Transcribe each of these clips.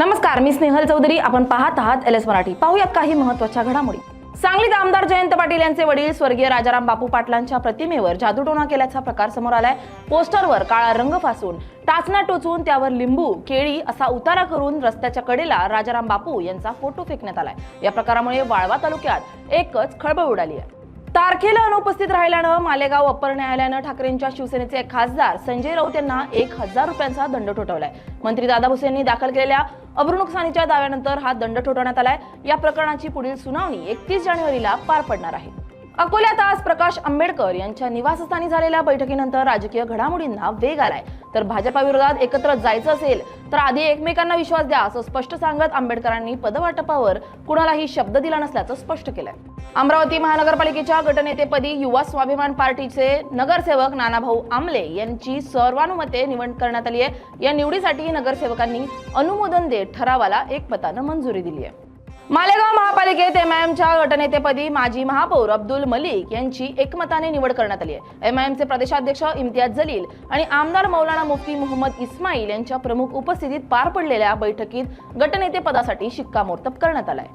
नमस्कार, मी स्नेहल चौधरी. आपण पाहत आहात LS मराठी. पाहूयात काही महत्त्वाच्या घडामोडी. सांगलीत आमदार जयंत पाटील यांचे वडील स्वर्गीय राजाराम बापू पाटलांच्या प्रतिमेवर जादूटोणा केल्याचा प्रकार समोर आलाय. पोस्टरवर काळा रंग फासून टाचण्या टोचून त्यावर लिंबू, केळी असा उतारा करून रस्त्याच्या कडेला राजाराम बापू यांचा फोटो फेकण्यात आलाय. या प्रकारामुळे वाळवा तालुक्यात एकच खळबळ उडाली आहे. तारखेला अनुपस्थित राहिल्यानं मालेगाव अप्पर न्यायालयानं ठाकरेंच्या शिवसेनेचे खासदार संजय राऊत यांना 1000 रुपयांचा दंड ठोठावलाय. मंत्री दादा भुसे यांनी दाखल केलेल्या अब्रुनुकसानीच्या दाव्यानंतर हा दंड ठोठावण्यात आलाय. या प्रकरणाची पुढील सुनावणी 31 जानेवारीला पार पडणार आहे. अकोल्यात आज प्रकाश आंबेडकर यांच्या निवासस्थानी झालेल्या बैठकीनंतर राजकीय घडामोडींना वेग आलाय. तर भाजपाविरोधात एकत्र जायचं असेल तर आधी एकमेकांना विश्वास द्या असं स्पष्ट सांगत आंबेडकरांनी पदवाटपावर कुणालाही शब्द दिला नसल्याचं स्पष्ट केलंय. अमरावती महानगरपालिकेच्या गटनेतेपदी युवा स्वाभिमान पार्टीचे नगरसेवक नानाभाऊ आमले यांची सर्वानुमते निवड करण्यात आली आहे. या निवडीसाठी नगरसेवकांनी अनुमोदन देत ठरावाला एकमतानं मंजुरी दिली आहे. मालेगाव महापालिकेत MIMच्या गटनेतेपदी माजी महापौर अब्दुल मलिक यांची एकमताने निवड करण्यात आली आहे. MIMचे प्रदेशाध्यक्ष इम्तियाज जलील आणि आमदार मौलाना मुफ्ती मोहम्मद इस्माईल यांच्या प्रमुख उपस्थितीत पार पडलेल्या बैठकीत गटनेतेपदासाठी शिक्कामोर्तब करण्यात आलाय.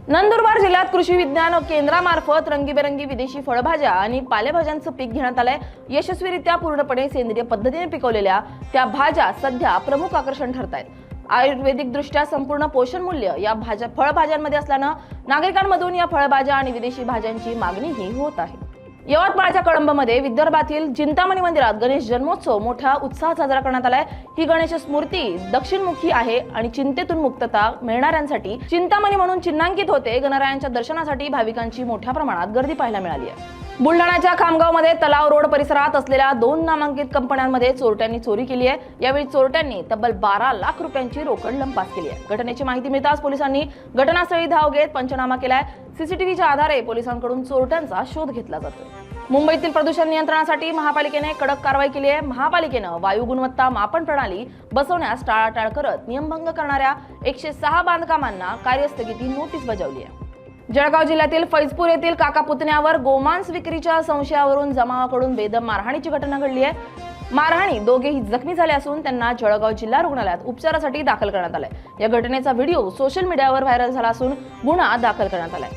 नंदुरबार जिल्ह्यात कृषी विज्ञान केंद्रामार्फत रंगीबेरंगी विदेशी फळभाज्या आणि पालेभाज्यांचं पीक घेण्यात आलंय. यशस्वीरित्या पूर्णपणे सेंद्रिय पद्धतीने पिकवलेल्या त्या भाज्या सध्या प्रमुख आकर्षण ठरत आहेत. आयुर्वेदिक दृष्ट्या संपूर्ण पोषण मूल्य या फळभाज्यांमध्ये असल्यानं नागरिकांमधून या फळभाज्या आणि विदेशी भाज्यांची मागणीही होत आहे. यवतमाळच्या कळंबमध्ये विदर्भातील चिंतामणी मंदिरात गणेश जन्मोत्सव मोठ्या उत्साहात साजरा करण्यात आलाय. ही गणेश मूर्ती दक्षिणमुखी आहे आणि चिंतेतून मुक्तता मिळणाऱ्यांसाठी चिंतामणी म्हणून चिन्हांकित होते. गणरायांच्या दर्शनासाठी भाविकांची मोठ्या प्रमाणात गर्दी पाहायला मिळाली आहे. बुलढाण्याच्या खामगावमध्ये तलाव रोड परिसरात असलेल्या 2 नामांकित कंपन्यांमध्ये चोरट्यांनी चोरी केली आहे. यावेळी चोरट्यांनी तब्बल 12 लाख रुपयांची रोकड लंपास केली आहे. घटनेची माहिती मिळताच पोलिसांनी घटनास्थळी धाव घेत पंचनामा केलाय. CCTVच्या आधारे पोलिसांकडून चोरट्यांचा शोध घेतला जातोय. मुंबईतील प्रदूषण नियंत्रणासाठी महापालिकेने कडक कारवाई केली आहे. महापालिकेनं वायू गुणवत्ता मापन प्रणाली बसवण्यास टाळाटाळ करत नियमभंग करणाऱ्या 106 बांधकामांना कार्यस्थगिती नोटीस बजावली आहे. जळगाव जिल्ह्यातील फैजपूर येथील काका पुतण्यावर गोमांस विक्रीच्या संशयावरून जमावाकडून बेदम मारहाणीची घटना घडली आहे. मारहाणी दोघेही जखमी झाले असून त्यांना जळगाव जिल्हा रुग्णालयात उपचारासाठी दाखल करण्यात आलाय. या घटनेचा व्हिडिओ सोशल मीडियावर व्हायरल झाला असून गुन्हा दाखल करण्यात आलाय.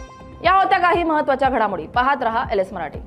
या होत्या काही महत्त्वाच्या घडामोडी. पाहत रहा LS मराठी.